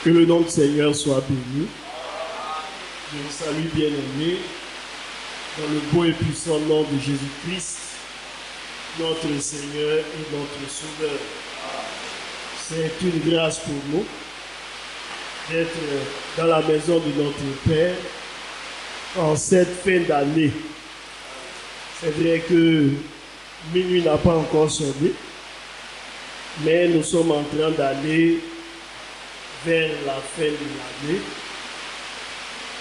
Que le nom du Seigneur soit béni. Je vous salue, bien-aimés, dans le beau et puissant nom de Jésus-Christ, notre Seigneur et notre Sauveur. C'est une grâce pour nous d'être dans la maison de notre Père en cette fin d'année. C'est vrai que minuit n'a pas encore sonné, mais nous sommes en train d'aller vers la fin de l'année.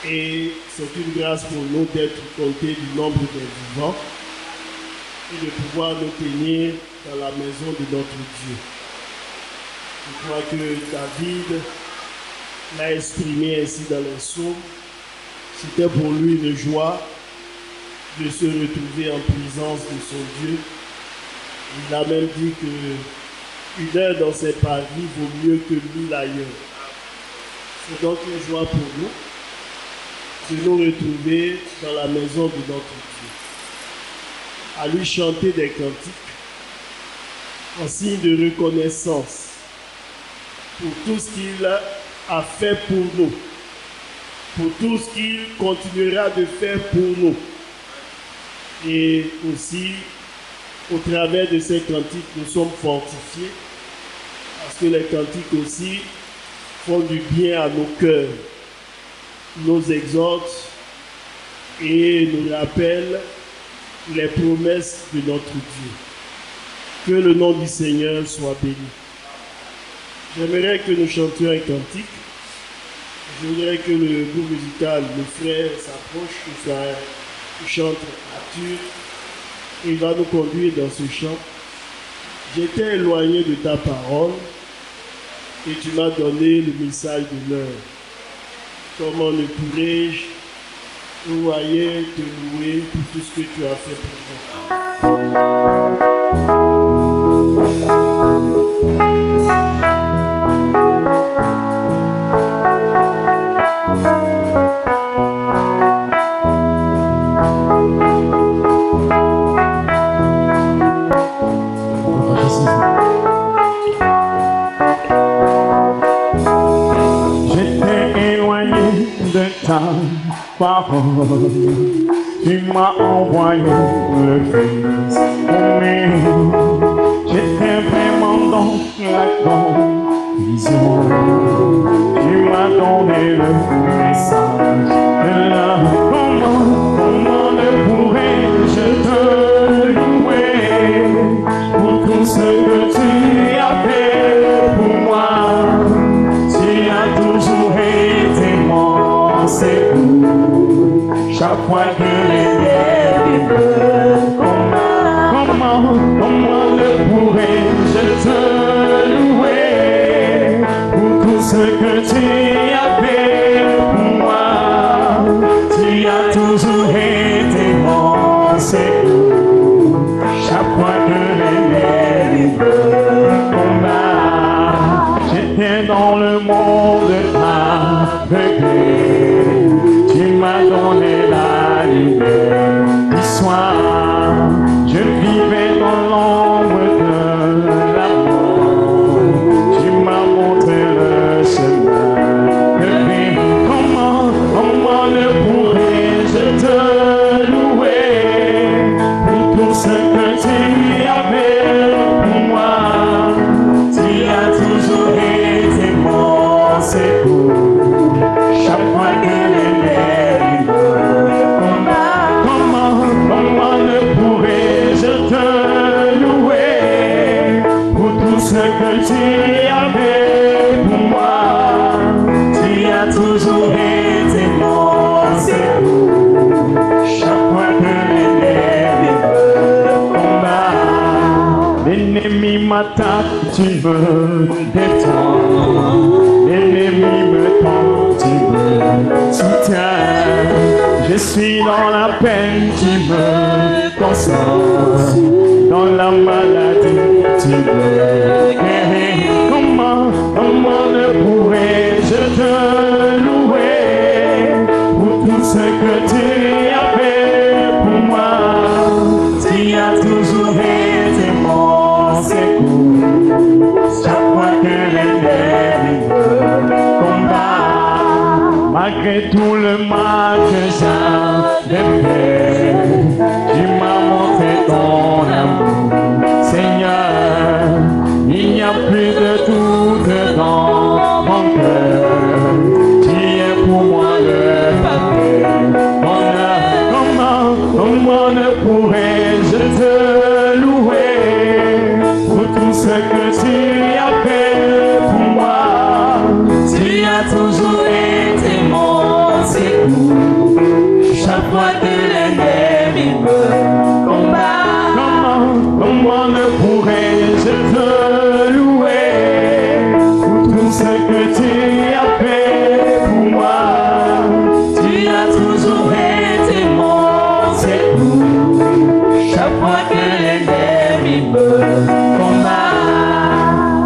Et c'est une grâce pour nous d'être comptés du nombre des vivants et de pouvoir nous tenir dans la maison de notre Dieu. Je crois que David l'a exprimé ainsi dans les psaumes. C'était pour lui une joie de se retrouver en présence de son Dieu. Il a même dit qu'une heure dans ses paradis vaut mieux que 1000 ailleurs. C'est donc une joie pour nous de nous retrouver dans la maison de notre Dieu, à lui chanter des cantiques en signe de reconnaissance pour tout ce qu'il a fait pour nous, pour tout ce qu'il continuera de faire pour nous. Et aussi, au travers de ces cantiques, nous sommes fortifiés, parce que les cantiques aussi font du bien à nos cœurs, nous exhortent et nous rappellent les promesses de notre Dieu. Que le nom du Seigneur soit béni. J'aimerais que nous chantions un cantique. Je voudrais que le groupe musical, le frère, s'approche, le frère chante Arthur. Il va nous conduire dans ce chant. J'étais éloigné de ta parole et tu m'as donné le message de l'heure. Comment ne pourrais-je, vous voyez, te louer pour tout ce que tu as fait pour moi. Parole, tu m'as envoyé le Fils pour j'étais vraiment dans la confusion. Tu m'as donné le message de l'amour. Comment ne pourrais-je te louer pour tout ce que tu as fait pour moi? Tu as toujours été mon secours. Chaque fois que les miens pleurent, comment ne pourrais-je te louer pour tout ce que tu as fait pour moi? Tu as toujours été mon secours. Chaque fois que les miens pleurent, j'étais dans le monde aveuglé. Tu m'as donné la lumière du soir. Je vivais dans l'ombre de la mort. Tu m'as montré le chemin de vie. Comment ne pourrais-je te louer pour tout ce que tu as fait pour moi? Tu as toujours été mon secours. Chaque fois que comment ne pourrais-je te louer pour tout ce que tu as fait pour moi? Tu as toujours été mon secours. Chaque fois que l'ennemi me combat, l'ennemi m'attaque, tu me défends. L'ennemi me tente, tu me soutiens. Je suis dans la peine, tu me consoles. Dans la maladie, tu me guéris. Comment ne pourrais-je te louer pour tout ce que tu as fait pour moi? Tu as toujours été mon secours. Chaque fois que l'ennemi me combat, fois que l'ennemi me combat. Comment ne pourrais-je te louer pour tout ce que tu as fait pour moi? Tu as toujours été mon secours chaque fois que l'ennemi me combat.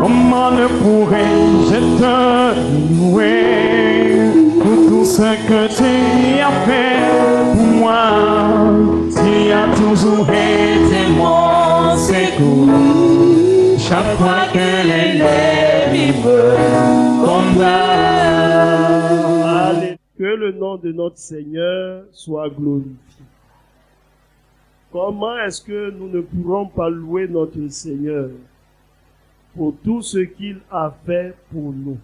Comment ne pourrais-je te louer pour tout ce que tu as fait pour moi? Tu as toujours été mon secours chaque fois que l'ennemi me combat. Allez, que le nom de notre Seigneur soit glorifié. Comment est-ce que nous ne pourrons pas louer notre Seigneur pour tout ce qu'il a fait pour nous?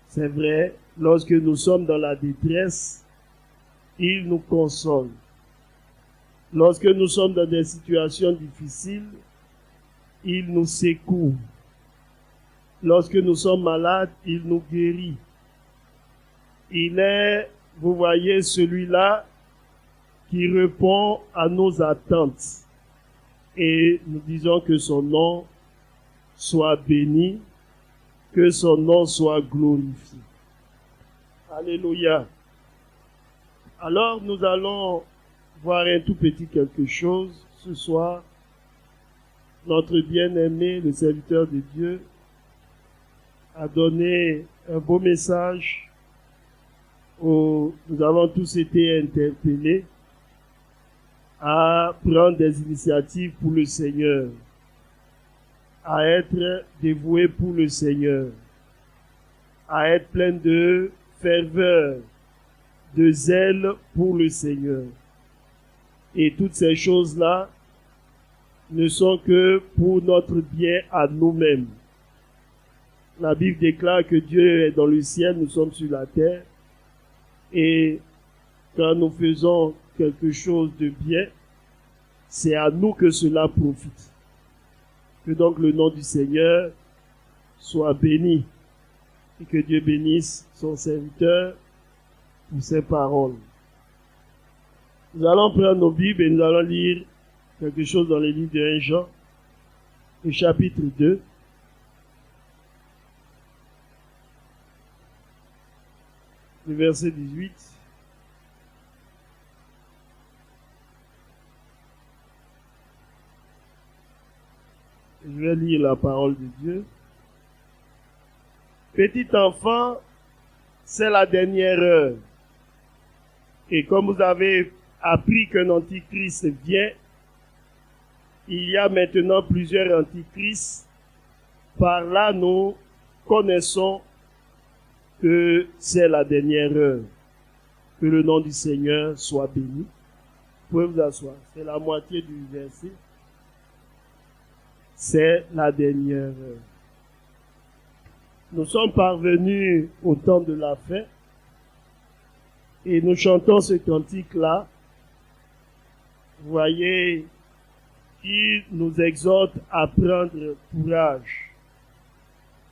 C'est vrai, lorsque nous sommes dans la détresse, il nous console. Lorsque nous sommes dans des situations difficiles, il nous secourt. Lorsque nous sommes malades, il nous guérit. Il est, vous voyez, celui-là qui répond à nos attentes. Et nous disons que son nom soit béni, que son nom soit glorifié. Alléluia. Alors nous allons voir un tout petit quelque chose ce soir. Notre bien-aimé, le serviteur de Dieu, a donné un beau message où nous avons tous été interpellés à prendre des initiatives pour le Seigneur, à être dévoués pour le Seigneur, à être plein de ferveur, de zèle pour le Seigneur. Et toutes ces choses-là ne sont que pour notre bien à nous-mêmes. La Bible déclare que Dieu est dans le ciel, nous sommes sur la terre. Et quand nous faisons quelque chose de bien, c'est à nous que cela profite. Que donc le nom du Seigneur soit béni et que Dieu bénisse son serviteur pour ses paroles. Nous allons prendre nos Bibles et nous allons lire quelque chose dans les livres de 1 Jean, au chapitre 2. Le verset 18. Je vais lire la parole de Dieu. Petit enfant, c'est la dernière heure. Et comme vous avez appris qu'un antichrist vient, il y a maintenant plusieurs antichrists. Par là, nous connaissons que c'est la dernière heure. Que le nom du Seigneur soit béni. Vous pouvez vous asseoir. C'est la moitié du verset. C'est la dernière heure. Nous sommes parvenus au temps de la fin et nous chantons ce cantique-là. Vous voyez, qui nous exhorte à prendre courage.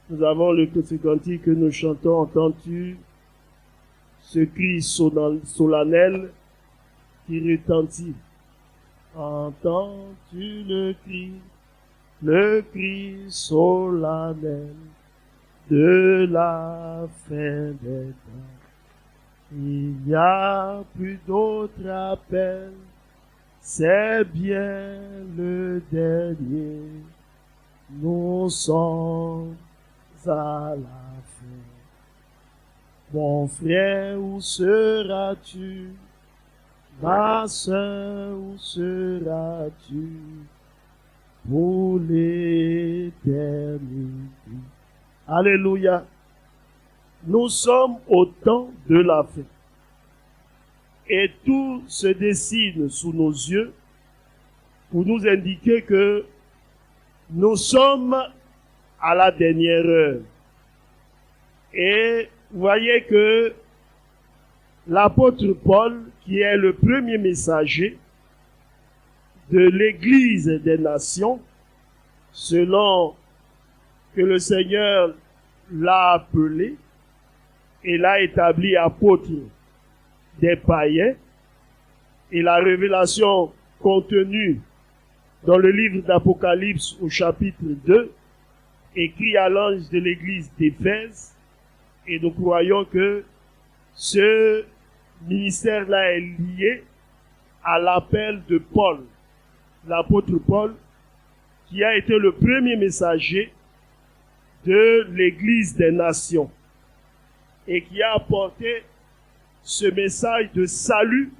Nous avons ce cantique que nous chantons, entends-tu ce cri solennel qui retentit. Entends-tu le cri solennel de la fin des temps. Il n'y a plus d'autre appel, c'est bien le dernier. Nous sommes à la fin. Mon frère, où seras-tu? Ma sœur, où seras-tu? Pour l'éternité. Alléluia. Nous sommes au temps de la fin. Et tout se dessine sous nos yeux pour nous indiquer que nous sommes à la dernière heure. Et vous voyez que l'apôtre Paul, qui est le premier messager de l'Église des nations, selon que le Seigneur l'a appelé et l'a établi apôtre des païens, et la révélation contenue dans le livre d'Apocalypse au chapitre 2, écrit à l'ange de l'église d'Éphèse, et nous croyons que ce ministère-là est lié à l'appel de Paul, l'apôtre Paul, qui a été le premier messager de l'église des nations et qui a apporté ce message de salut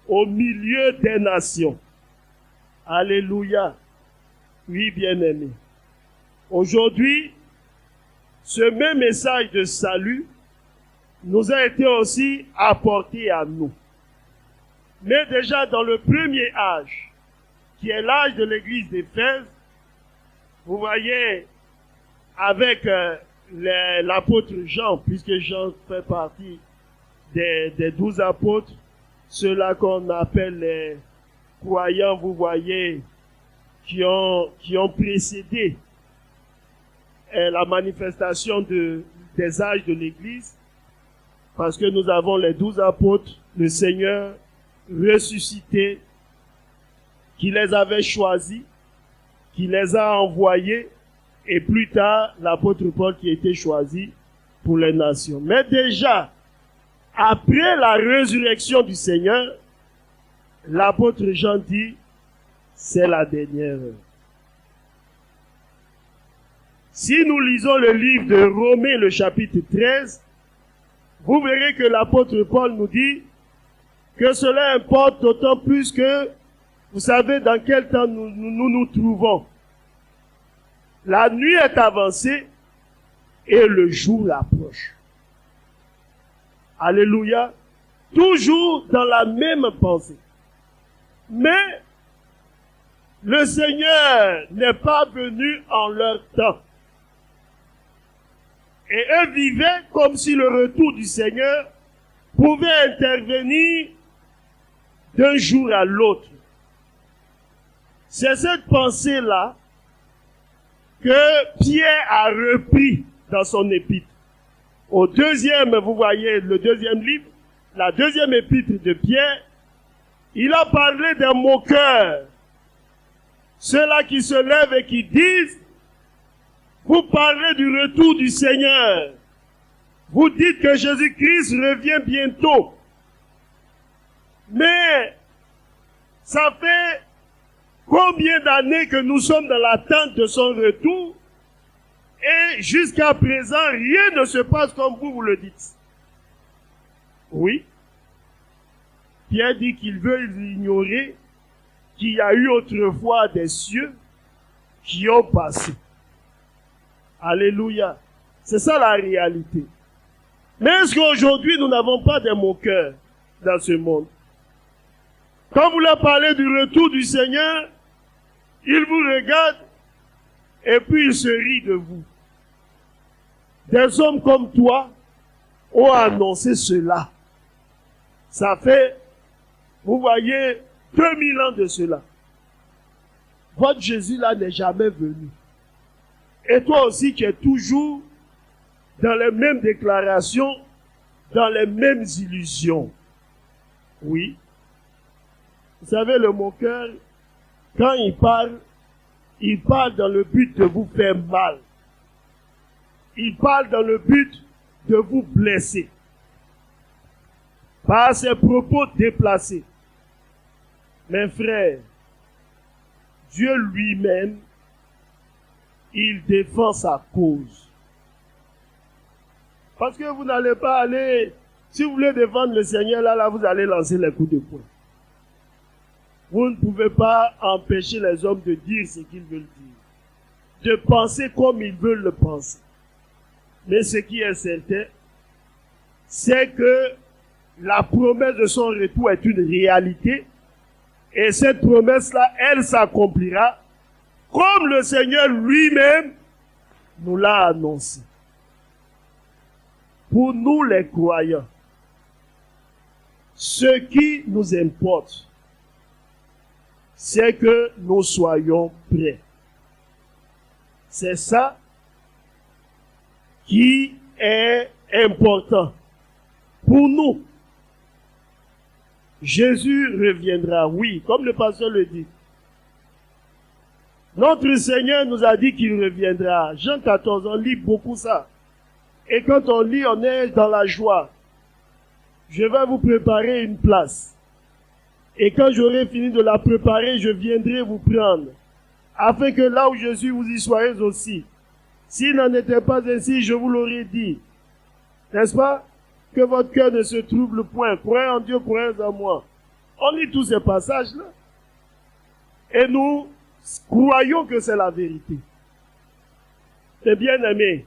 au milieu des nations. Alléluia. Oui, bien-aimés. Aujourd'hui, ce même message de salut nous a été aussi apporté à nous. Mais déjà dans le premier âge, qui est l'âge de l'église d'Éphèse, vous voyez, avec l'apôtre Jean, puisque Jean fait partie des 12 apôtres, ceux-là qu'on appelle les croyants, vous voyez, qui ont précédé la manifestation des âges de l'Église, parce que nous avons les 12 apôtres, le Seigneur ressuscité, qui les avait choisis, qui les a envoyés, et plus tard, l'apôtre Paul qui a été choisi pour les nations. Mais déjà, après la résurrection du Seigneur, l'apôtre Jean dit, c'est la dernière heure. Si nous lisons le livre de Romains, le chapitre 13, vous verrez que l'apôtre Paul nous dit que cela importe d'autant plus que vous savez dans quel temps nous trouvons. La nuit est avancée et le jour approche. Alléluia. Toujours dans la même pensée. Mais le Seigneur n'est pas venu en leur temps. Et eux vivaient comme si le retour du Seigneur pouvait intervenir d'un jour à l'autre. C'est cette pensée-là que Pierre a repris dans son épître. Au deuxième, vous voyez le deuxième livre, la deuxième épître de Pierre, il a parlé des moqueurs. Ceux-là qui se lèvent et qui disent, vous parlez du retour du Seigneur. Vous dites que Jésus-Christ revient bientôt. Mais, ça fait combien d'années que nous sommes dans l'attente de son retour et jusqu'à présent, rien ne se passe comme vous le dites. Oui. Pierre dit qu'il veut ignorer qu'il y a eu autrefois des cieux qui ont passé. Alléluia. C'est ça la réalité. Mais est-ce qu'aujourd'hui nous n'avons pas des moqueurs dans ce monde? Quand vous leur parlez du retour du Seigneur, ils vous regardent et puis ils se rient de vous. Des hommes comme toi ont annoncé cela. Ça fait, vous voyez, 2000 ans de cela. Votre Jésus là n'est jamais venu. Et toi aussi tu es toujours dans les mêmes déclarations, dans les mêmes illusions. Oui. Vous savez, le moqueur, quand il parle dans le but de vous faire mal. Il parle dans le but de vous blesser. Par ses propos déplacés. Mes frères, Dieu lui-même, il défend sa cause. Parce que vous n'allez pas aller, si vous voulez défendre le Seigneur, là, vous allez lancer les coups de poing. Vous ne pouvez pas empêcher les hommes de dire ce qu'ils veulent dire. De penser comme ils veulent le penser. Mais ce qui est certain, c'est que la promesse de son retour est une réalité. Et cette promesse-là, elle s'accomplira comme le Seigneur lui-même nous l'a annoncé. Pour nous les croyants, ce qui nous importe, c'est que nous soyons prêts. C'est ça qui est important pour nous. Jésus reviendra, oui, comme le pasteur le dit. Notre Seigneur nous a dit qu'il reviendra. Jean 14, on lit beaucoup ça. Et quand on lit, on est dans la joie. Je vais vous préparer une place. Et quand j'aurai fini de la préparer, je viendrai vous prendre. Afin que là où je suis, vous y soyez aussi. S'il n'en était pas ainsi, je vous l'aurais dit. N'est-ce pas? Que votre cœur ne se trouble point. Croyez en Dieu, croyez en moi. On lit tous ces passages-là. Et nous croyons que c'est la vérité. Et bien aimé,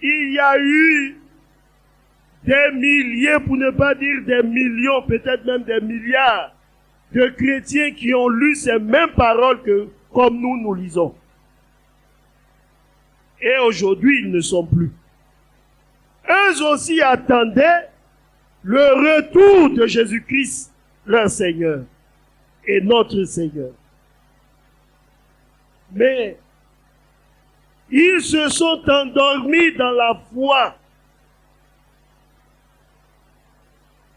il y a eu des milliers, pour ne pas dire des millions, peut-être même des milliards de chrétiens qui ont lu ces mêmes paroles que comme nous lisons. Et aujourd'hui, ils ne sont plus. Eux aussi attendaient le retour de Jésus-Christ, leur Seigneur et notre Seigneur. Mais ils se sont endormis dans la foi.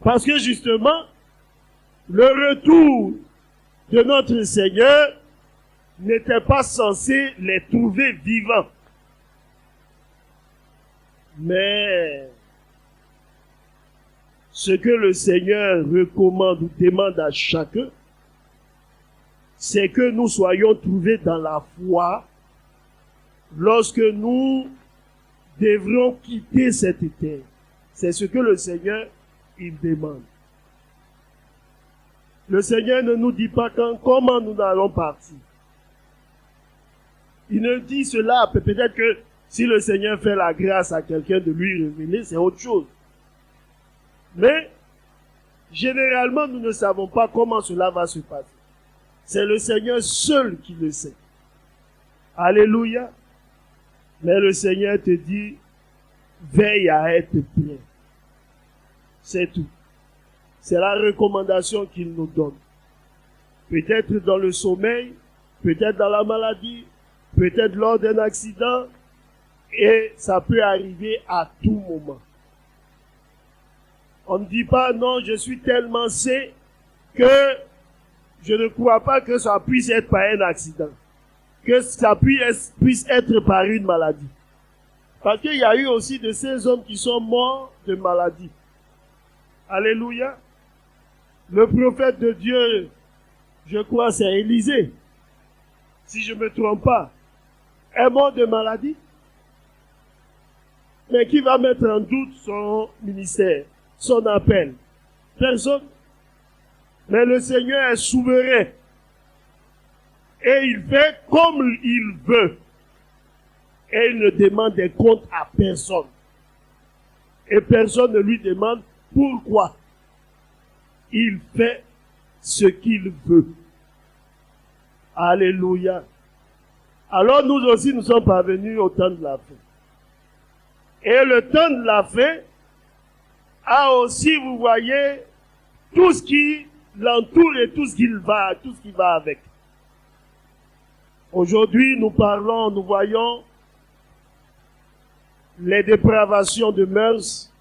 Parce que justement, le retour de notre Seigneur n'était pas censé les trouver vivants. Mais ce que le Seigneur recommande ou demande à chacun, c'est que nous soyons trouvés dans la foi lorsque nous devrons quitter cette terre. C'est ce que le Seigneur il demande. Le Seigneur ne nous dit pas comment nous allons partir. Il ne dit cela, peut-être que si le Seigneur fait la grâce à quelqu'un de lui révéler, c'est autre chose. Mais, généralement, nous ne savons pas comment cela va se passer. C'est le Seigneur seul qui le sait. Alléluia. Mais le Seigneur te dit, veille à être prêt. C'est tout. C'est la recommandation qu'il nous donne. Peut-être dans le sommeil, peut-être dans la maladie, peut-être lors d'un accident, et ça peut arriver à tout moment. On ne dit pas, non, je suis tellement sain que je ne crois pas que ça puisse être par un accident, que ça puisse être par une maladie. Parce qu'il y a eu aussi de ces hommes qui sont morts de maladie. Alléluia. Le prophète de Dieu, je crois c'est Élisée, si je ne me trompe pas, est mort de maladie. Mais qui va mettre en doute son ministère, son appel? Personne. Mais le Seigneur est souverain. Et il fait comme il veut. Et il ne demande des comptes à personne. Et personne ne lui demande pourquoi. Il fait ce qu'il veut. Alléluia. Alors nous aussi nous sommes parvenus au temps de la fin. Et le temps de la fin a aussi, vous voyez, tout ce qui l'entoure et tout ce qui va avec. Aujourd'hui, nous voyons les dépravations de mœurs.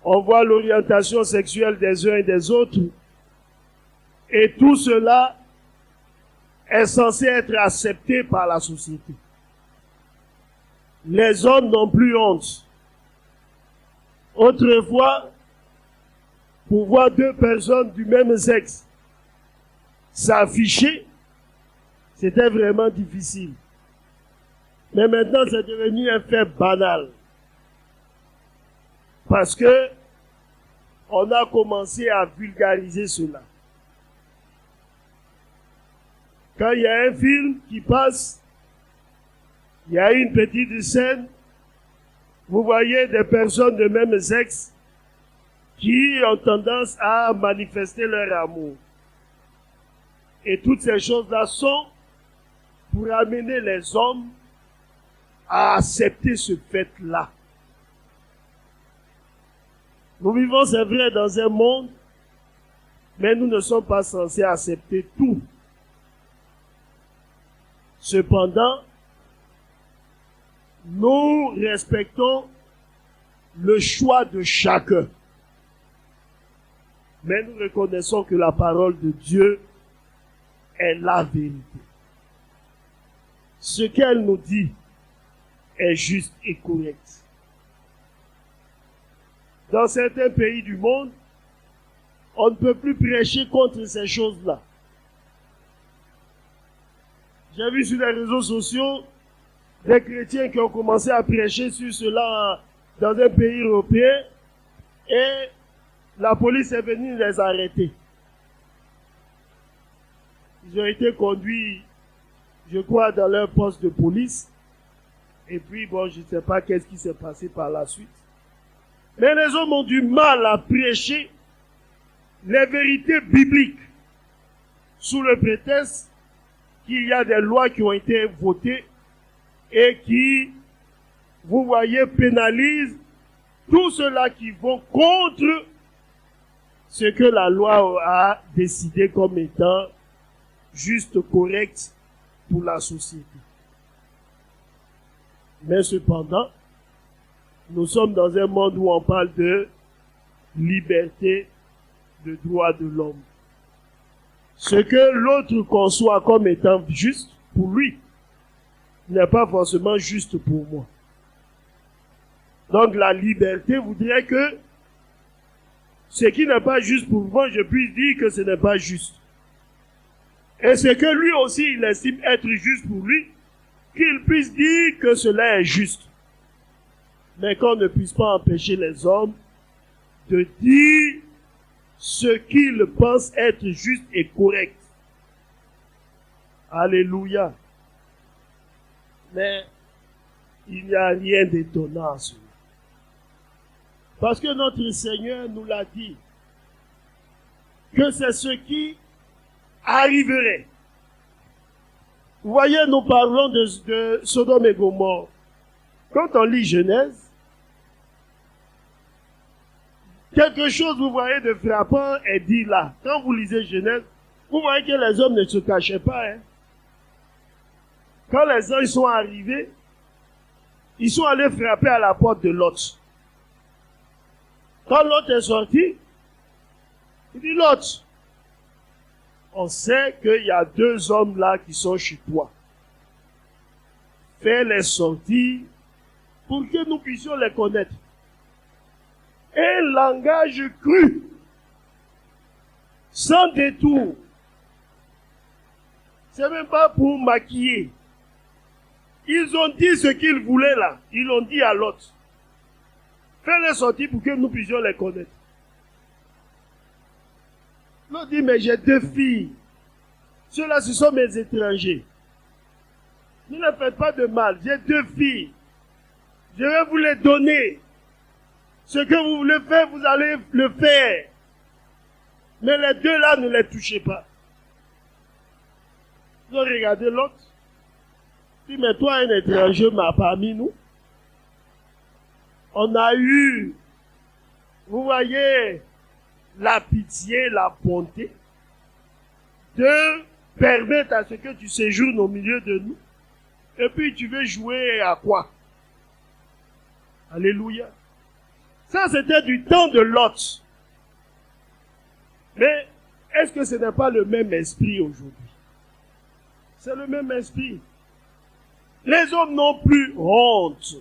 On voit l'orientation sexuelle des uns et des autres. Et tout cela est censé être accepté par la société. Les hommes n'ont plus honte. Autrefois, pour voir deux personnes du même sexe s'afficher, c'était vraiment difficile. Mais maintenant, c'est devenu un fait banal. Parce que on a commencé à vulgariser cela. Quand il y a un film qui passe, il y a une petite scène, vous voyez des personnes de même sexe qui ont tendance à manifester leur amour. Et toutes ces choses-là sont pour amener les hommes à accepter ce fait-là. Nous vivons, c'est vrai, dans un monde, mais nous ne sommes pas censés accepter tout. Cependant, nous respectons le choix de chacun. Mais nous reconnaissons que la parole de Dieu est la vérité. Ce qu'elle nous dit est juste et correct. Dans certains pays du monde, on ne peut plus prêcher contre ces choses-là. J'ai vu sur les réseaux sociaux des chrétiens qui ont commencé à prêcher sur cela dans un pays européen et la police est venue les arrêter. Ils ont été conduits, je crois, dans leur poste de police. Et puis, bon, je ne sais pas qu'est-ce qui s'est passé par la suite. Mais les hommes ont du mal à prêcher les vérités bibliques sous le prétexte qu'il y a des lois qui ont été votées et qui, vous voyez, pénalisent tous ceux-là qui vont contre ce que la loi a décidé comme étant juste, correct pour la société. Mais cependant, nous sommes dans un monde où on parle de liberté, de droits de l'homme. Ce que l'autre conçoit comme étant juste pour lui n'est pas forcément juste pour moi. Donc la liberté voudrait que ce qui n'est pas juste pour moi, je puisse dire que ce n'est pas juste. Et ce que lui aussi il estime être juste pour lui, qu'il puisse dire que cela est juste. Mais qu'on ne puisse pas empêcher les hommes de dire ce qu'ils pensent être juste et correct. Alléluia. Mais il n'y a rien d'étonnant à cela. Parce que notre Seigneur nous l'a dit, que c'est ce qui arriverait. Vous voyez, nous parlons de Sodome et Gomorrhe. Quand on lit Genèse, quelque chose, vous voyez, de frappant est dit là. Quand vous lisez Genèse, vous voyez que les hommes ne se cachaient pas. Hein. Quand les anges sont arrivés, ils sont allés frapper à la porte de Lot. Quand Lot est sorti, il dit, Lot, on sait qu'il y a 2 hommes là qui sont chez toi. Fais-les sortir pour que nous puissions les connaître. Un langage cru, sans détour. C'est même pas pour maquiller. Ils ont dit ce qu'ils voulaient là. Ils l'ont dit à l'autre. Fais-les sortir pour que nous puissions les connaître. L'autre dit, mais j'ai 2 filles. Ceux-là, ce sont mes étrangers. Ne leur faites pas de mal. J'ai 2 filles. Je vais vous les donner. Ce que vous voulez faire, vous allez le faire. Mais les 2 là, ne les touchez pas. Vous regardez l'autre. Il dit, mais toi, un étranger m'a parmi nous. On a eu, vous voyez, la pitié, la bonté de permettre à ce que tu séjournes au milieu de nous. Et puis tu veux jouer à quoi? Alléluia. Ça, c'était du temps de Lot. Mais est-ce que ce n'est pas le même esprit aujourd'hui? C'est le même esprit. Les hommes n'ont plus honte.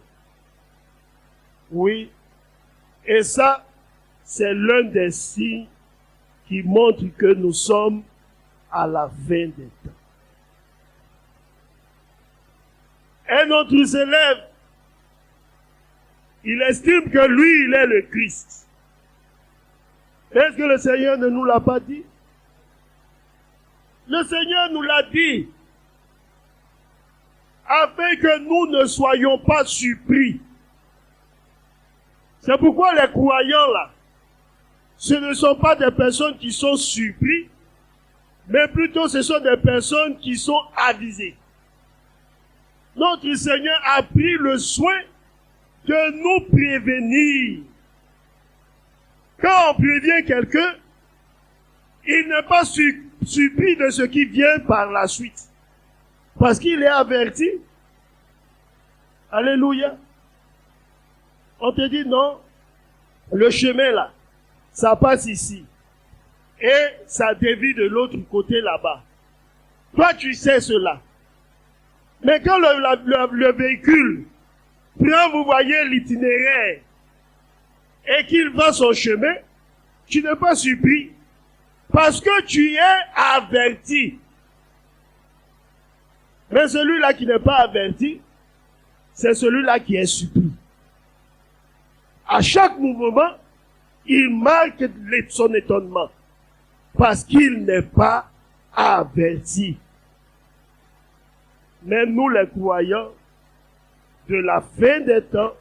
Oui. Et ça, c'est l'un des signes qui montre que nous sommes à la fin des temps. Un autre s'élève. Il estime que lui, il est le Christ. Est-ce que le Seigneur ne nous l'a pas dit? Le Seigneur nous l'a dit. Afin que nous ne soyons pas surpris. C'est pourquoi les croyants là, ce ne sont pas des personnes qui sont surpris, mais plutôt ce sont des personnes qui sont avisées. Notre Seigneur a pris le soin de nous prévenir. Quand on prévient quelqu'un, il n'est pas surpris de ce qui vient par la suite. Parce qu'il est averti. Alléluia. On te dit non, le chemin là, ça passe ici. et ça dévie de l'autre côté là-bas. Toi, tu sais cela. Mais quand le véhicule prend, vous voyez, l'itinéraire et qu'il va son chemin, tu n'es pas surpris parce que tu es averti. Mais celui-là qui n'est pas averti, c'est celui-là qui est surpris. À chaque mouvement, il marque son étonnement parce qu'il n'est pas averti. Mais nous les croyants, de la fin des temps,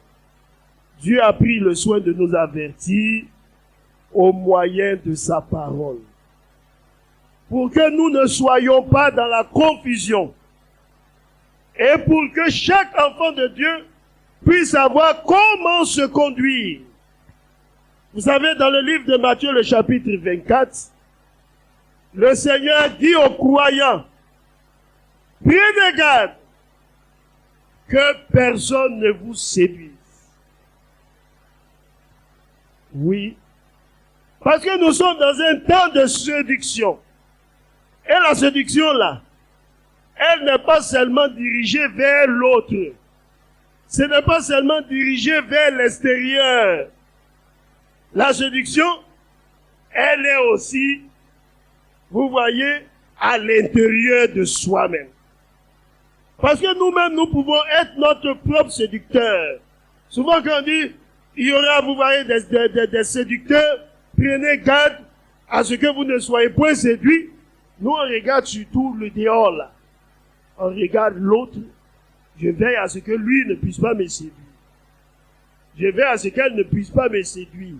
Dieu a pris le soin de nous avertir au moyen de sa parole. Pour que nous ne soyons pas dans la confusion. Et pour que chaque enfant de Dieu puisse savoir comment se conduire. Vous savez, dans le livre de Matthieu, le chapitre 24, le Seigneur dit aux croyants, prenez garde que personne ne vous séduise. Oui, parce que nous sommes dans un temps de séduction. Et la séduction là, elle n'est pas seulement dirigée vers l'autre. Ce n'est pas seulement dirigé vers l'extérieur. La séduction, elle est aussi, vous voyez, à l'intérieur de soi-même. Parce que nous-mêmes, nous pouvons être notre propre séducteur. Souvent quand on dit, il y aura, vous voyez, des séducteurs, prenez garde à ce que vous ne soyez point séduits. Nous, on regarde surtout le dehors là. On regarde l'autre. Je veille à ce que lui ne puisse pas me séduire. Je veille à ce qu'elle ne puisse pas me séduire.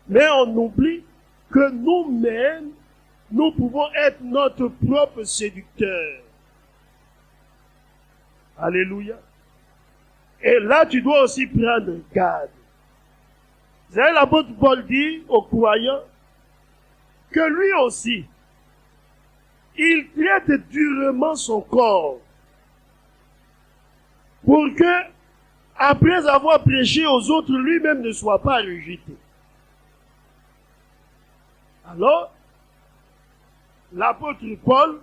Mais on oublie que nous-mêmes, nous pouvons être notre propre séducteur. Alléluia. Et là, tu dois aussi prendre garde. Vous savez, l'apôtre Paul dit aux croyants que lui aussi, il traite durement son corps pour que, après avoir prêché aux autres, lui-même ne soit pas rejeté. Alors, l'apôtre Paul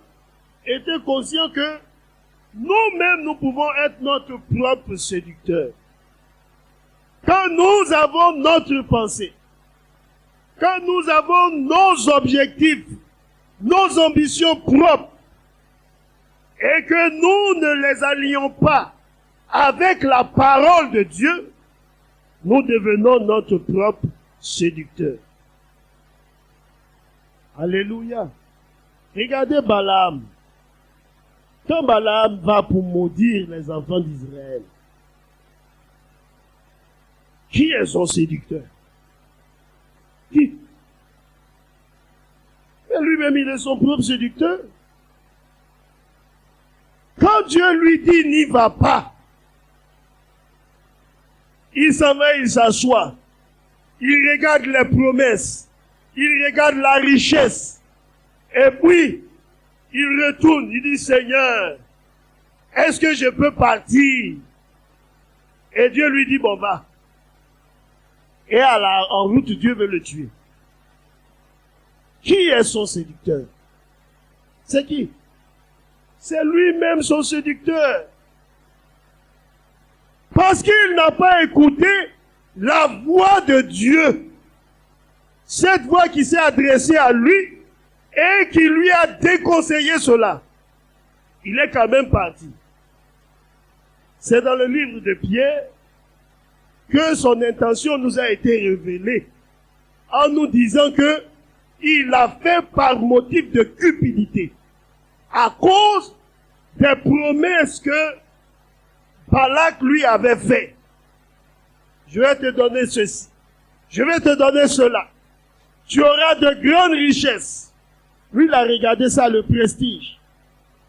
était conscient que nous-mêmes, nous pouvons être notre propre séducteur. Quand nous avons notre pensée, quand nous avons nos objectifs, nos ambitions propres, et que nous ne les allions pas avec la parole de Dieu, nous devenons notre propre séducteur. Alléluia. Regardez Balaam. Quand Balaam va pour maudire les enfants d'Israël, qui est son séducteur? Qui? Et lui-même, il est son propre séducteur. Quand Dieu lui dit, n'y va pas, il s'en va, il s'assoit. Il regarde les promesses. Il regarde la richesse. Et puis, il retourne, il dit, Seigneur, est-ce que je peux partir? Et Dieu lui dit, bon, va. Et en route, Dieu veut le tuer. Qui est son séducteur? C'est qui? C'est lui-même son séducteur. Parce qu'il n'a pas écouté la voix de Dieu. Cette voix qui s'est adressée à lui et qui lui a déconseillé cela. Il est quand même parti. C'est dans le livre de Pierre que son intention nous a été révélée en nous disant que il a fait par motif de cupidité à cause des promesses que Balak lui avait fait. Je vais te donner ceci. Je vais te donner cela. Tu auras de grandes richesses. Lui, il a regardé ça, le prestige.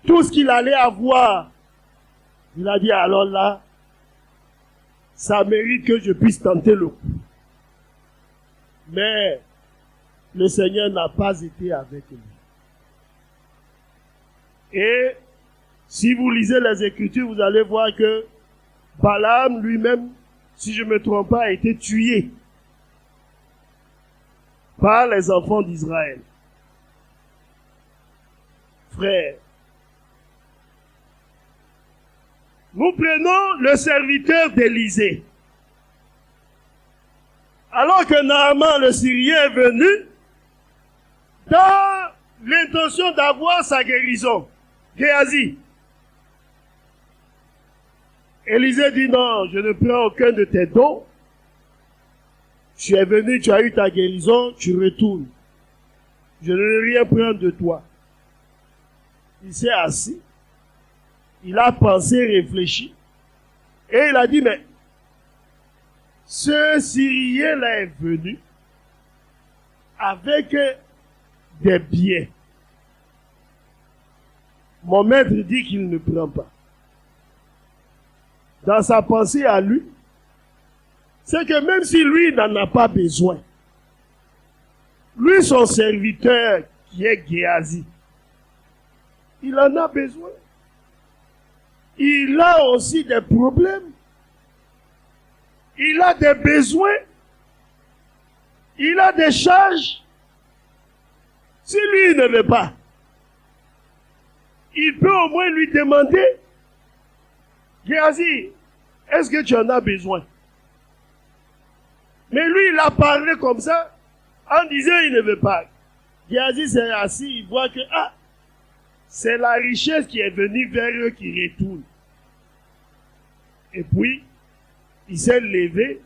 Tout ce qu'il allait avoir. Il a dit, alors là, ça mérite que je puisse tenter le coup. Mais le Seigneur n'a pas été avec lui. Et si vous lisez les Écritures, vous allez voir que Balaam lui-même, si je ne me trompe pas, a été tué par les enfants d'Israël. frères. Nous prenons le serviteur d'Élisée. Alors que Naaman le Syrien est venu, dans l'intention d'avoir sa guérison, Géasi. Élisée dit non, je ne prends aucun de tes dons. Tu es venu, tu as eu ta guérison, tu retournes. Je ne veux rien prendre de toi. Il s'est assis. Il a pensé, réfléchi. Et il a dit, mais ce Syrien-là est venu avec des biens. Mon maître dit qu'il ne prend pas. Dans sa pensée à lui, c'est que même si lui n'en a pas besoin, lui, son serviteur, qui est Géasi, il en a besoin. Il a aussi des problèmes. Il a des besoins. Il a des charges. Si lui ne veut pas, il peut au moins lui demander, Géasi, est-ce que tu en as besoin? Mais lui, il a parlé comme ça, en disant il ne veut pas. Géasi s'est assis, il voit que, c'est la richesse qui est venue vers eux qui retourne. Et puis, il s'est levé,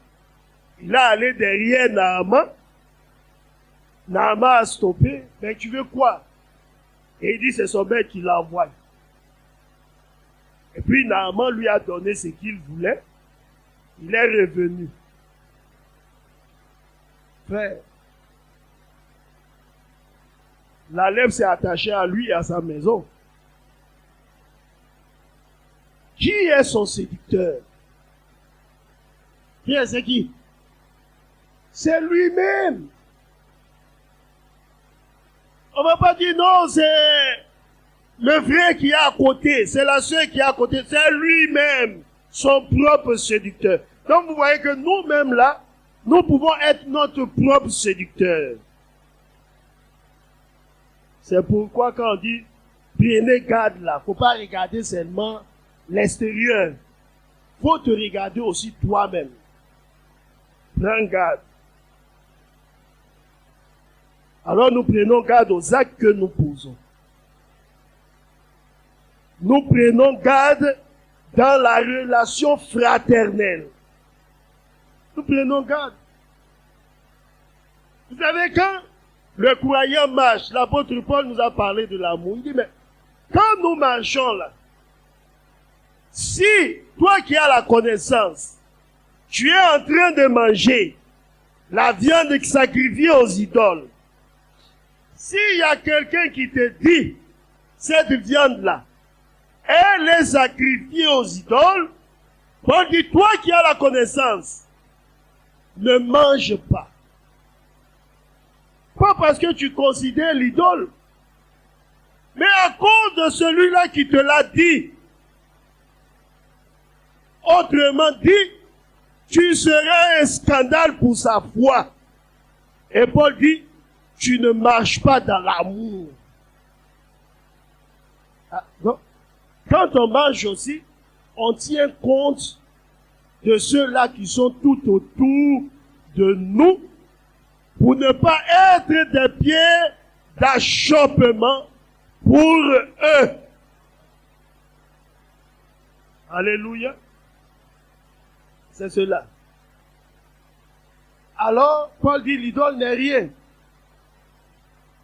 il est allé derrière Naaman. Naaman a stoppé. Mais tu veux quoi? Et il dit c'est son maître qui l'envoie. Et puis Naaman lui a donné ce qu'il voulait. Il est revenu. Frère, la lèpre s'est attachée à lui et à sa maison. Qui est son séducteur? C'est qui? C'est lui-même. On ne va pas dire non, c'est le frère qui est à côté, c'est la sœur qui est à côté, c'est lui-même, son propre séducteur. Donc vous voyez que nous-mêmes là, nous pouvons être notre propre séducteur. C'est pourquoi quand on dit prenez garde là, faut pas regarder seulement l'extérieur. Faut te regarder aussi toi-même. Prends garde. Alors nous prenons garde aux actes que nous posons. Nous prenons garde dans la relation fraternelle. Nous prenons garde. Vous savez, quand le croyant marche, l'apôtre Paul nous a parlé de l'amour. Il dit, mais quand nous marchons là, si toi qui as la connaissance, tu es en train de manger la viande sacrifiée aux idoles, s'il y a quelqu'un qui te dit, cette viande-là, elle est sacrifiée aux idoles, on dit, toi qui as la connaissance, ne mange pas. Pas parce que tu considères l'idole, mais à cause de celui-là qui te l'a dit. Autrement dit, tu serais un scandale pour sa foi. Et Paul dit, tu ne marches pas dans l'amour. Quand on marche aussi, on tient compte de ceux-là qui sont tout autour de nous pour ne pas être des pieds d'achoppement pour eux. Alléluia. C'est cela. Alors, Paul dit l'idole n'est rien.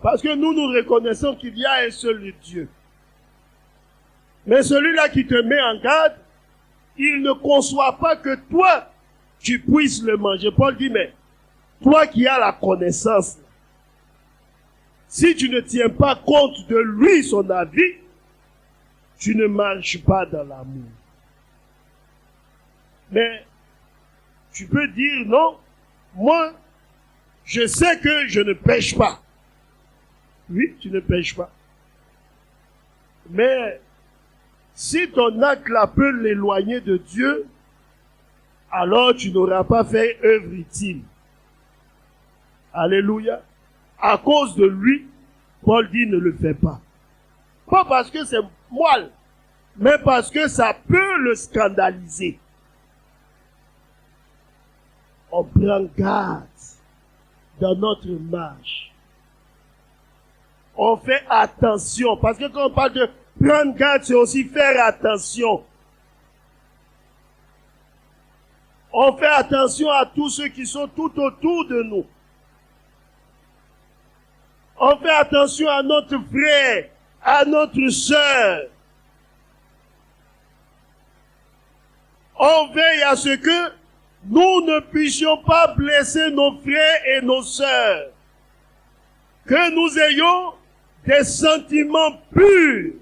Parce que nous reconnaissons qu'il y a un seul Dieu. Mais celui-là qui te met en garde, il ne conçoit pas que toi, tu puisses le manger. Paul dit, mais toi qui as la connaissance, si tu ne tiens pas compte de lui, son avis, tu ne marches pas dans l'amour. Mais tu peux dire, non, moi, je sais que je ne pêche pas. Oui, tu ne pêches pas. Mais si ton acte là peut l'éloigner de Dieu, alors tu n'auras pas fait œuvre utile. Alléluia. À cause de lui, Paul dit ne le fais pas. Pas parce que c'est moelle, mais parce que ça peut le scandaliser. On prend garde dans notre marche. On fait attention. Parce que quand on parle de prendre garde, c'est aussi faire attention. On fait attention à tous ceux qui sont tout autour de nous. On fait attention à notre frère, à notre sœur. On veille à ce que nous ne puissions pas blesser nos frères et nos sœurs. Que nous ayons des sentiments purs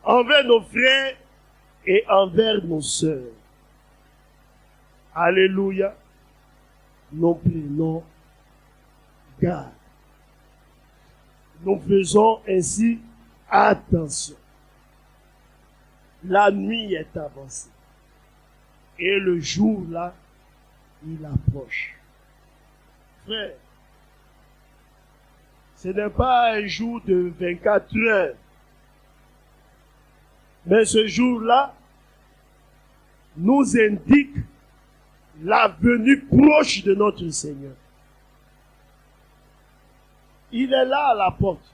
envers nos frères et envers nos sœurs. Alléluia. Nous prenons garde. Nous faisons ainsi attention. La nuit est avancée. Et le jour là, il approche. Frère, ce n'est pas un jour de 24 heures. Mais ce jour-là nous indique la venue proche de notre Seigneur. Il est là à la porte.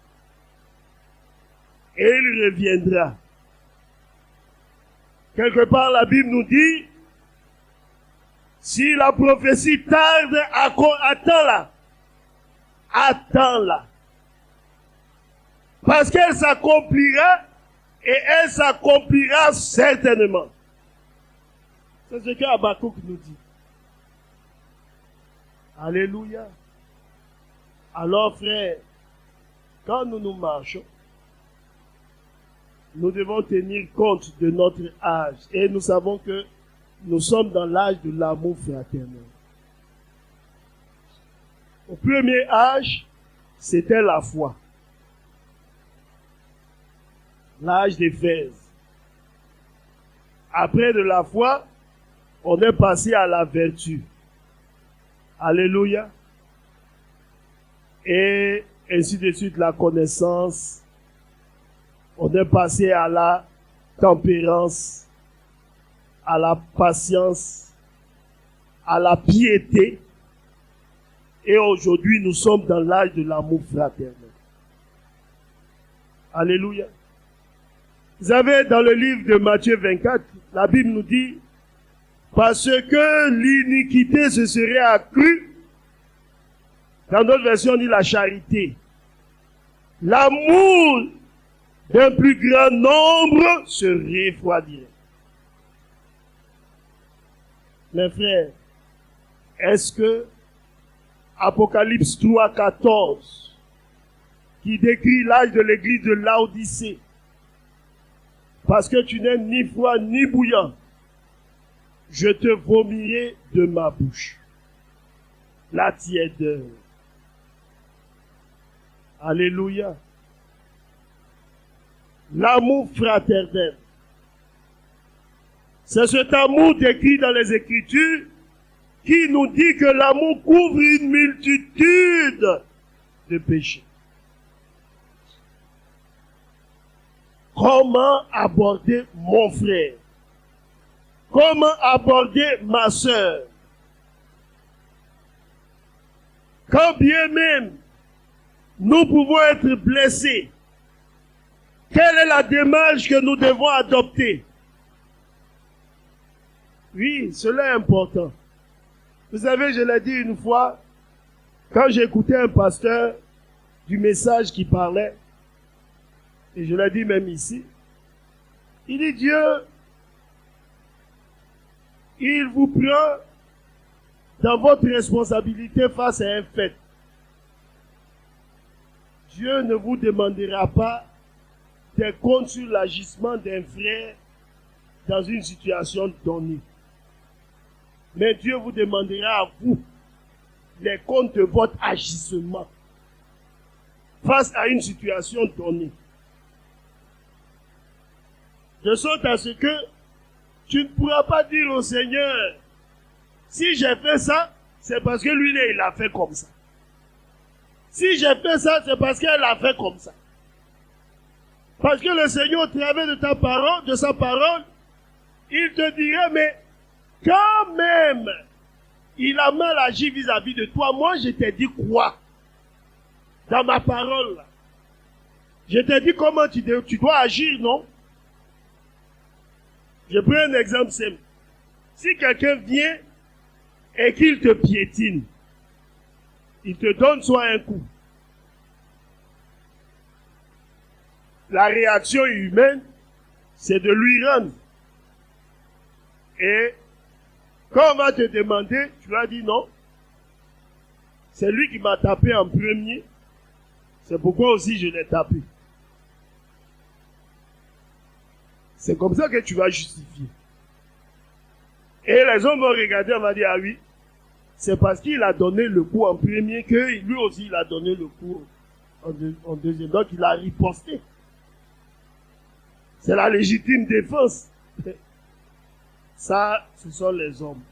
Et il reviendra. Quelque part, la Bible nous dit, si la prophétie tarde, attends-la. Attends-la. Parce qu'elle s'accomplira, et elle s'accomplira certainement. C'est ce que Habakkuk nous dit. Alléluia. Alors, frère, quand nous marchons, nous devons tenir compte de notre âge. Et nous savons que nous sommes dans l'âge de l'amour fraternel. Au premier âge, c'était la foi. L'âge d'Éphèse. Après de la foi, on est passé à la vertu. Alléluia. Et ainsi de suite, la connaissance. On est passé à la tempérance, à la patience, à la piété. Et aujourd'hui, nous sommes dans l'âge de l'amour fraternel. Alléluia. Vous avez dans le livre de Matthieu 24, la Bible nous dit, parce que l'iniquité se serait accrue, dans notre version on dit la charité, l'amour d'un plus grand nombre se refroidirait. Mes frères, est-ce que Apocalypse 3, 14, qui décrit l'âge de l'église de Laodicée, parce que tu n'es ni froid ni bouillant, je te vomirai de ma bouche la tièdeur. Alléluia. L'amour fraternel. C'est cet amour décrit dans les Écritures qui nous dit que l'amour couvre une multitude de péchés. Comment aborder mon frère? Comment aborder ma sœur? Quand bien même nous pouvons être blessés, quelle est la démarche que nous devons adopter? Oui, cela est important. Vous savez, je l'ai dit une fois, quand j'écoutais un pasteur du message qui parlait, et je l'ai dit même ici, il dit Dieu, il vous prend dans votre responsabilité face à un fait. Dieu ne vous demandera pas des comptes sur l'agissement d'un frère dans une situation donnée. Mais Dieu vous demandera à vous les comptes de votre agissement face à une situation donnée. De sorte à ce que tu ne pourras pas dire au Seigneur, si j'ai fait ça, c'est parce que lui, il a fait comme ça. Si j'ai fait ça, c'est parce qu'elle a fait comme ça. Parce que le Seigneur, au travers de ta parole, de sa parole, il te dirait, mais quand même, il a mal agi vis-à-vis de toi. Moi, je t'ai dit quoi? Dans ma parole, là. Je t'ai dit comment tu dois agir, non? Je prends un exemple simple. Si quelqu'un vient et qu'il te piétine, il te donne soit un coup. La réaction humaine, c'est de lui rendre. Et quand on va te demander, tu vas dire non. C'est lui qui m'a tapé en premier. C'est pourquoi aussi je l'ai tapé. C'est comme ça que tu vas justifier. Et les hommes vont regarder, on va dire, ah oui, c'est parce qu'il a donné le coup en premier que lui aussi il a donné le coup en deuxième. Donc il a riposté. C'est la légitime défense. Ça, ce sont les hommes.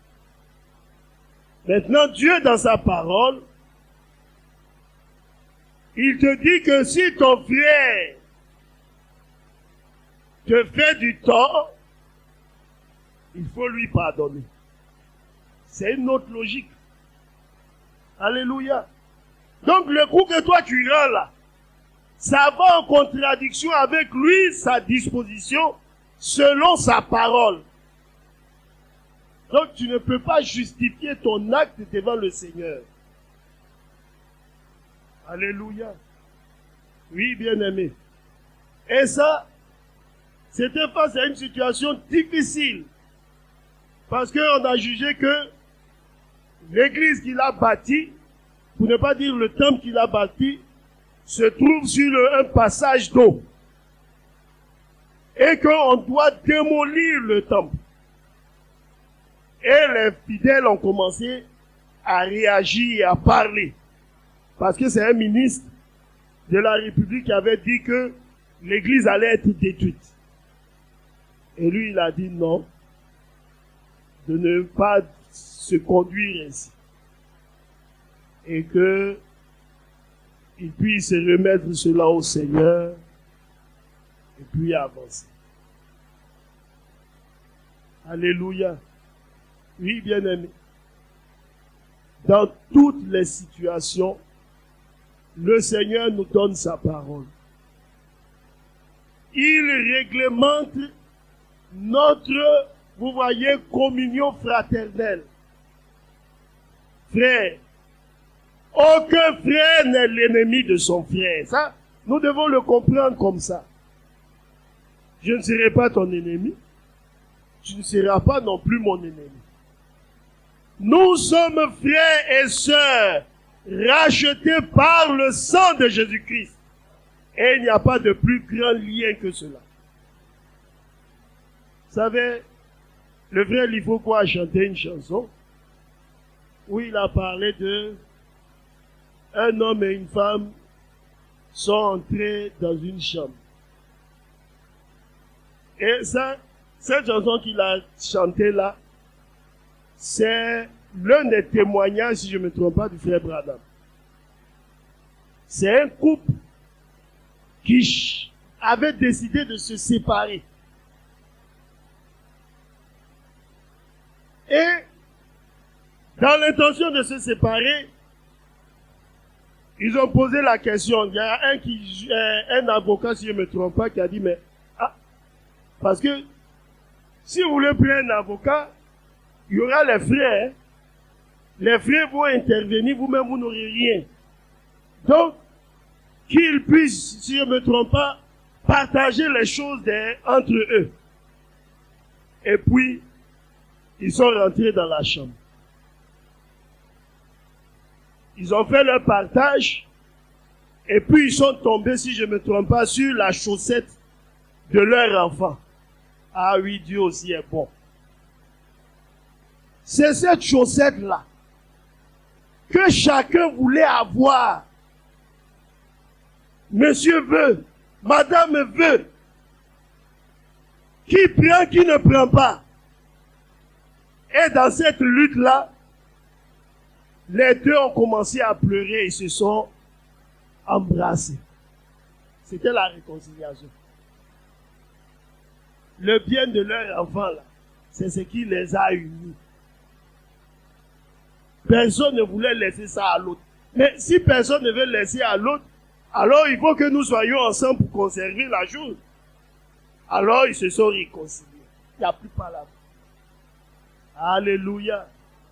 Maintenant, Dieu, dans sa parole, il te dit que si ton frère te fait du tort, il faut lui pardonner. C'est une autre logique. Alléluia. Donc le coup que toi tu rends là, ça va en contradiction avec lui, sa disposition, selon sa parole. Donc tu ne peux pas justifier ton acte devant le Seigneur. Alléluia. Oui, bien-aimé. Et ça, c'était face à une situation difficile. Parce qu'on a jugé que l'église qu'il a bâtie, pour ne pas dire le temple qu'il a bâti, se trouve sur un passage d'eau. Et qu'on doit démolir le temple. Et les fidèles ont commencé à réagir et à parler. Parce que c'est un ministre de la République qui avait dit que l'église allait être détruite. Et lui, il a dit non, de ne pas se conduire ainsi. Et que il puisse remettre cela au Seigneur et puis avancer. Alléluia. Oui, bien-aimé. Dans toutes les situations, le Seigneur nous donne sa parole. Il réglemente notre, vous voyez, communion fraternelle. Frère, aucun frère n'est l'ennemi de son frère. Ça, nous devons le comprendre comme ça. Je ne serai pas ton ennemi. Tu ne seras pas non plus mon ennemi. Nous sommes frères et sœurs, rachetés par le sang de Jésus-Christ. Et il n'y a pas de plus grand lien que cela. Vous savez, le frère Lifoko a chanté une chanson où il a parlé de un homme et une femme sont entrés dans une chambre. Et ça, cette chanson qu'il a chantée là, c'est l'un des témoignages, si je ne me trompe pas, du frère Branham. C'est un couple qui avait décidé de se séparer. Et dans l'intention de se séparer, ils ont posé la question. Il y a un avocat, si je ne me trompe pas, qui a dit, mais, parce que, si vous voulez prendre un avocat, il y aura les frères. Hein. Les frères vont intervenir, vous-même, vous n'aurez rien. Donc, qu'ils puissent, si je ne me trompe pas, partager les choses entre eux. Et puis, ils sont rentrés dans la chambre. Ils ont fait leur partage, et puis ils sont tombés, si je ne me trompe pas, sur la chaussette de leur enfant. Ah oui, Dieu aussi est bon. C'est cette chaussette-là que chacun voulait avoir. Monsieur veut, madame veut. Qui prend, qui ne prend pas. Et dans cette lutte-là, les deux ont commencé à pleurer et se sont embrassés. C'était la réconciliation. le bien de leur enfant, là, c'est ce qui les a unis. Personne ne voulait laisser ça à l'autre. Mais si personne ne veut laisser à l'autre, alors il faut que nous soyons ensemble pour conserver la chose. Alors ils se sont réconciliés. Il n'y a plus pas là. Alléluia.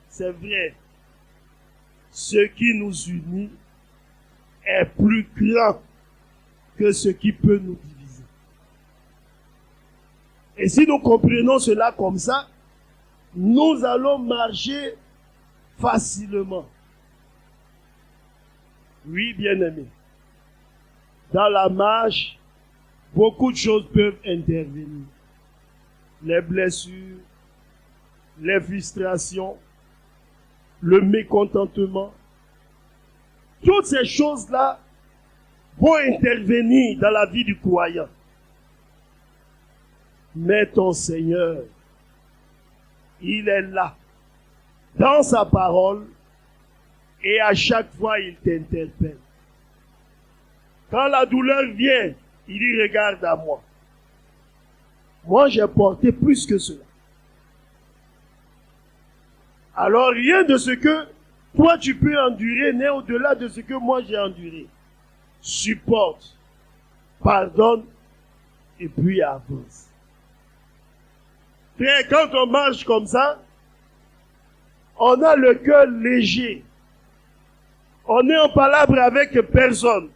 C'est vrai. Ce qui nous unit est plus grand que ce qui peut nous diviser. Et si nous comprenons cela comme ça, nous allons marcher facilement. Oui, bien-aimés. Dans la marche, beaucoup de choses peuvent intervenir. Les blessures, les frustrations, le mécontentement. Toutes ces choses-là vont intervenir dans la vie du croyant. Mais ton Seigneur, il est là, dans sa parole, et à chaque fois, il t'interpelle. Quand la douleur vient, il dit, regarde à moi. Moi, j'ai porté plus que cela. Alors, rien de ce que toi, tu peux endurer n'est au-delà de ce que moi, j'ai enduré. Supporte, pardonne, et puis avance. Frère, quand on marche comme ça, on a le cœur léger. On est en palabre avec personne.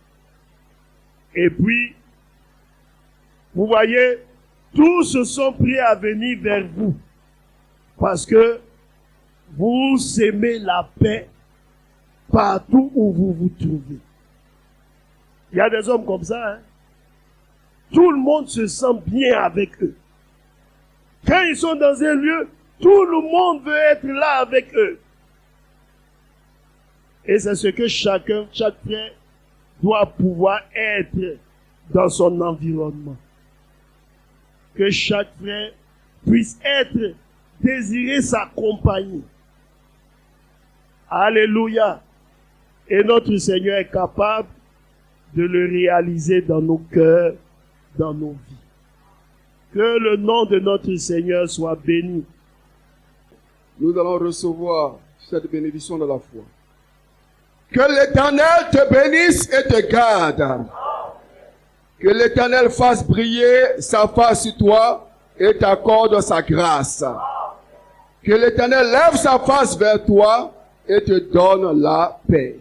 Et puis, vous voyez, tous sont prêts à venir vers vous. Parce que vous aimez la paix partout où vous vous trouvez. Il y a des hommes comme ça, hein. Tout le monde se sent bien avec eux. Quand ils sont dans un lieu, tout le monde veut être là avec eux. Et c'est ce que chaque frère doit pouvoir être dans son environnement. Que chaque frère puisse être, désirer sa compagnie. Alléluia. Et notre Seigneur est capable de le réaliser dans nos cœurs, dans nos vies. Que le nom de notre Seigneur soit béni. Nous allons recevoir cette bénédiction de la foi. Que l'Éternel te bénisse et te garde. Que l'Éternel fasse briller sa face sur toi et t'accorde sa grâce. Que l'Éternel lève sa face vers toi et te donne la paix.